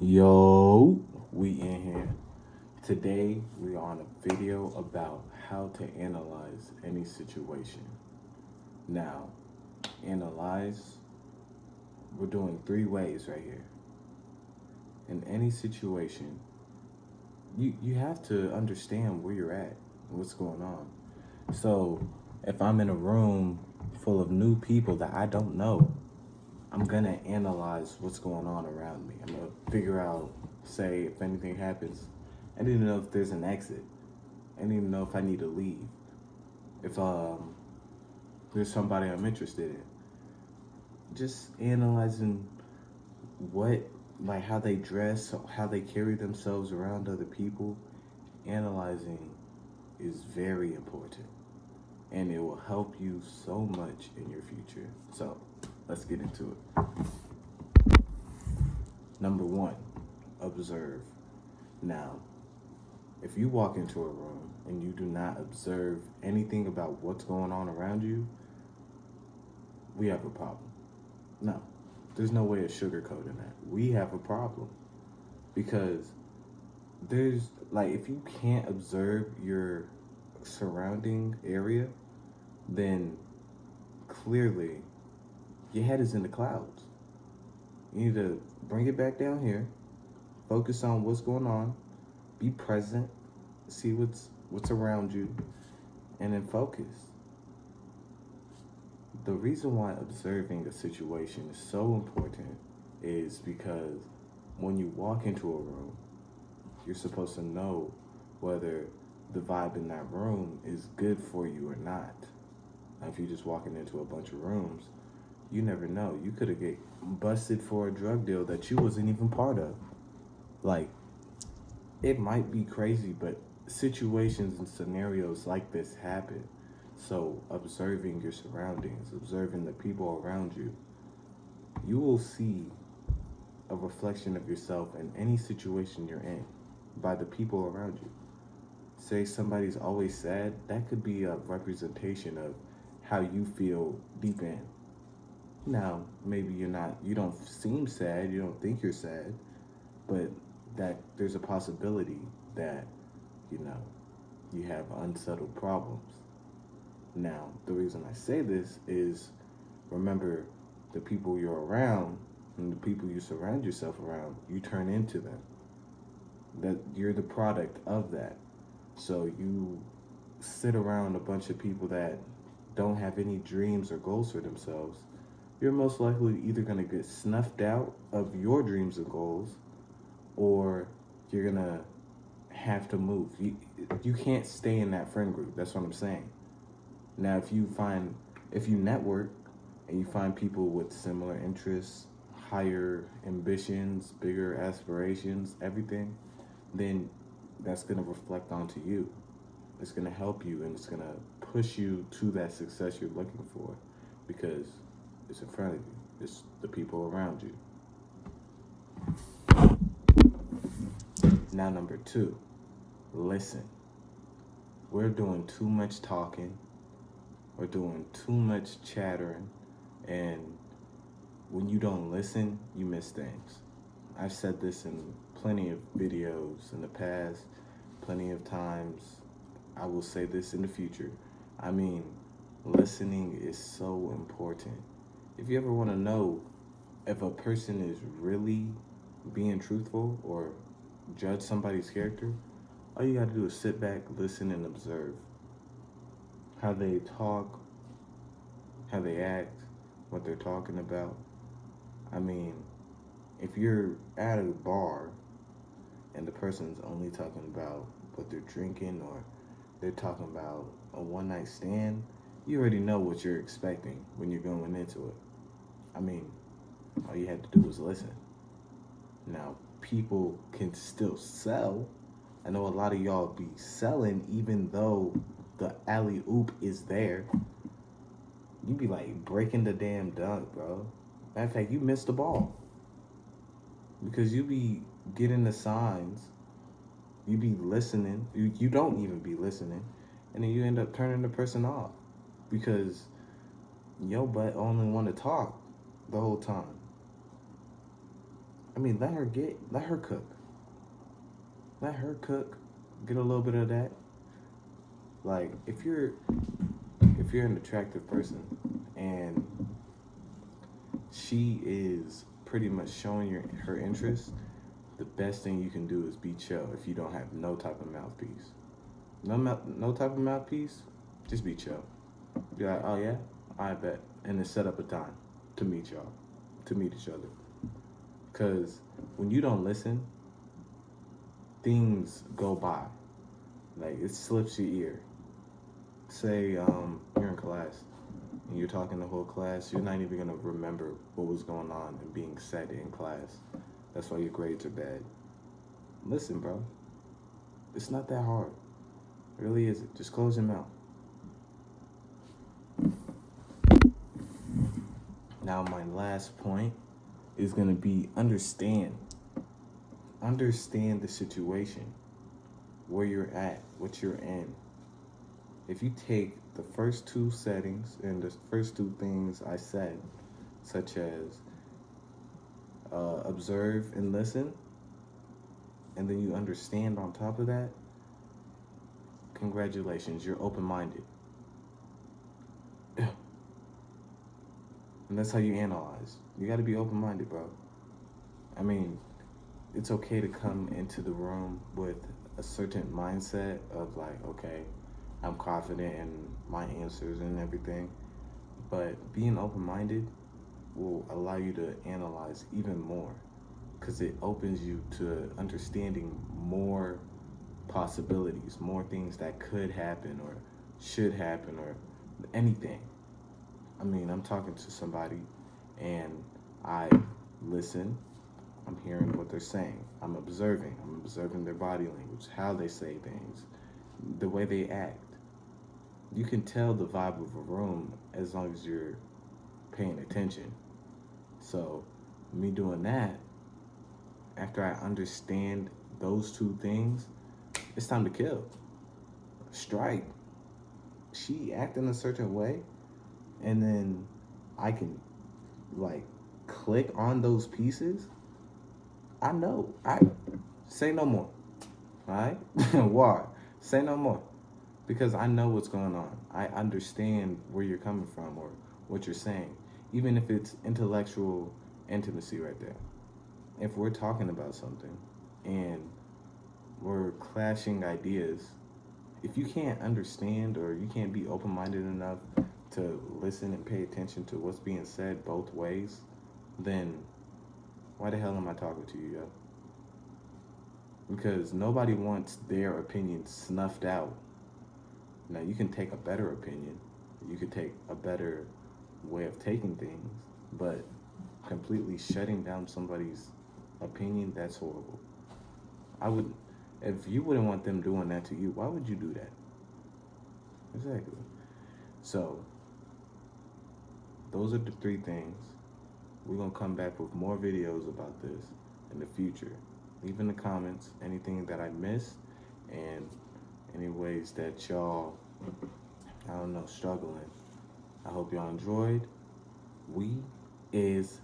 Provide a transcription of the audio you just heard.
Yo, we in here. Today we are on a video about how to analyze any situation. Now, analyze, we're doing three ways right here. In any situation, you have to understand where you're at, what's going on. So, if I'm in a room full of new people that I don't know, I'm gonna analyze what's going on around me. I'm gonna figure out, say, if anything happens. I need to know if there's an exit. I need to know if I need to leave. If there's somebody I'm interested in. Just analyzing what, like how they dress, how they carry themselves around other people. Analyzing is very important, and it will help you so much in your future. So, let's get into it. Number one, observe. Now, if you walk into a room and you do not observe anything about what's going on around you, we have a problem. No, there's no way of sugarcoating that. We have a problem because there's like if you can't observe your surrounding area, then clearly your head is in the clouds. You need to bring it back down here, focus on what's going on, be present, see what's around you, and then focus. The reason why observing a situation is so important is because when you walk into a room, you're supposed to know whether the vibe in that room is good for you or not. Now, if you're just walking into a bunch of rooms, you never know. You could have get busted for a drug deal that you wasn't even part of. Like, it might be crazy, but situations and scenarios like this happen. So, observing your surroundings, observing the people around you, you will see a reflection of yourself in any situation you're in by the people around you. Say somebody's always sad, that could be a representation of how you feel deep in. Now, maybe you don't seem sad, you don't think you're sad, but that there's a possibility that, you know, you have unsettled problems. Now, the reason I say this is remember the people you're around and the people you surround yourself around, you turn into them. That you're the product of that. So you sit around a bunch of people that don't have any dreams or goals for themselves, you're most likely either going to get snuffed out of your dreams and goals or you're going to have to move. You can't stay in that friend group. That's what I'm saying. Now, if you network and you find people with similar interests, higher ambitions, bigger aspirations, everything, then that's going to reflect onto you. It's going to help you and it's going to push you to that success you're looking for because it's in front of you. It's the people around you. Now, number two, listen. We're doing too much talking. We're doing too much chattering. And when you don't listen, you miss things. I've said this in plenty of videos in the past, plenty of times. I will say this in the future. I mean, listening is so important. If you ever want to know if a person is really being truthful or judge somebody's character, all you got to do is sit back, listen, and observe how they talk, how they act, what they're talking about. I mean, if you're at a bar and the person's only talking about what they're drinking or they're talking about a one night stand, you already know what you're expecting when you're going into it. I mean, all you have to do is listen. Now, people can still sell. I know a lot of y'all be selling even though the alley oop is there. You be like breaking the damn dunk, bro. Matter of fact, you missed the ball because you be getting the signs, you be listening, you don't even be listening, and then you end up turning the person off because your butt only want to talk the whole time. I mean, let her cook. Let her cook. Get a little bit of that. Like, if you're an attractive person and she is pretty much showing her interest, the best thing you can do is be chill if you don't have no type of mouthpiece. No type of mouthpiece, just be chill. Be like, oh yeah, I bet. And then set up a time to meet y'all, to meet each other. Because when you don't listen, things go by. Like, it slips your ear. Say you're in class and you're talking the whole class, you're not even going to remember what was going on and being said in class. That's why your grades are bad. Listen, bro. It's not that hard. It really isn't. Just close your mouth. Now, my last point is going to be understand. Understand the situation, where you're at, what you're in. If you take the first two settings and the first two things I said, such as observe and listen, and then you understand on top of that, congratulations, you're open-minded. And that's how you analyze. You got to be open-minded, bro. I mean, it's okay to come into the room with a certain mindset of like, okay, I'm confident in my answers and everything. But being open-minded will allow you to analyze even more because it opens you to understanding more possibilities, more things that could happen or should happen or anything. I mean, I'm talking to somebody and I listen. I'm hearing what they're saying. I'm observing their body language, how they say things, the way they act. You can tell the vibe of a room as long as you're paying attention. So, me doing that, after I understand those two things, it's time to kill. Strike. She acting a certain way, and then I can, like, click on those pieces. I know. I say no more. All right? Why? Say no more. Because I know what's going on. I understand where you're coming from or what you're saying. Even if it's intellectual intimacy right there. If we're talking about something and we're clashing ideas, if you can't understand or you can't be open-minded enough to listen and pay attention to what's being said both ways, then why the hell am I talking to you, yo? Because nobody wants their opinion snuffed out. Now, you can take a better opinion. You could take a better way of taking things, but completely shutting down somebody's opinion, that's horrible. If you wouldn't want them doing that to you, why would you do that? Exactly. So, those are the three things. We're going to come back with more videos about this in the future. Leave in the comments anything that I missed and any ways that y'all, struggling. I hope y'all enjoyed. We is